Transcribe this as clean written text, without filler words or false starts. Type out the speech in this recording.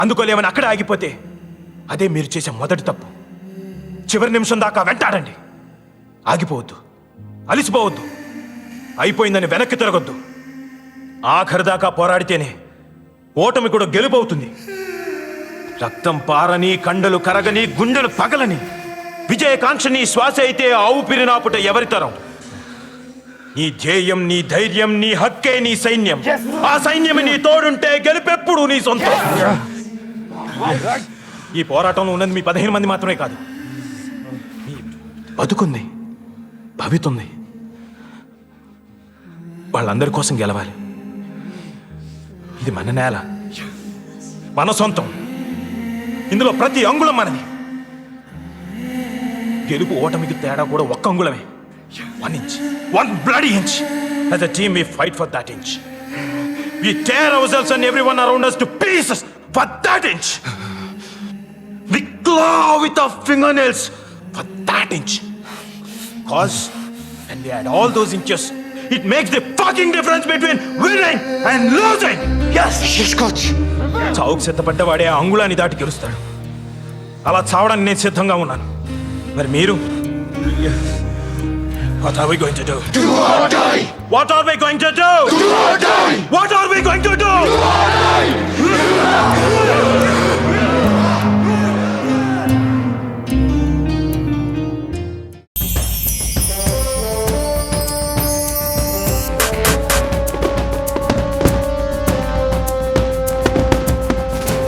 అందుకోలేమని అక్కడే ఆగిపోతే అదే మీరు చేసే మొదటి తప్పు. చివరి నిమిషం దాకా వెంటాడండి. ఆగిపోవద్దు, అలిసిపోవద్దు, అయిపోయిందని వెనక్కి తిరగొద్దు. ఆఖరి దాకా పోరాడితేనే ఓటమి కూడా గెలుపవుతుంది. రక్తం పారని, కండలు కరగని, గుండెలు పగలని విజయకాంక్ష నీ శ్వాస అయితే ఆ ఊపిరి నాపుట ఎవరి తరం? నీ ధ్యేయం, నీ ధైర్యం, నీ హక్కే నీ సైన్యం. ఆ సైన్యం నీ తోడుంటే గెలుపెప్పుడు నీ సొంతం. ఈ పోరాటంలో ఉన్నది మీ 15 మంది మాత్రమే కాదు, మీ బతుకుంది, భవితుంది. వాళ్ళందరి కోసం గెలవాలి. ఇది మన నేల, మన సొంతం. ఇందులో ప్రతి అంగుళం మనది. గెలుపు ఓటమికి తేడా కూడా ఒక్క అంగుళమే. 1 inch, 1 bloody inch. As a team we fight for that inch. We tear ourselves and everyone around us to pieces for that inch. We claw with our fingernails for that inch. Cause when we add all those inches, it makes the fucking difference between winning and losing. Yes, coach. చావుకు సిద్ధపడ్డవాడే ఆ అంగుళాన్ని దాటి గెలుస్తాడు. అలా చావడానికి నేను సిద్ధంగా ఉన్నాను. మరి మీరు? What are we going to do? Do or die! What are we going to do? Do or die! What are we going to do? Do or die!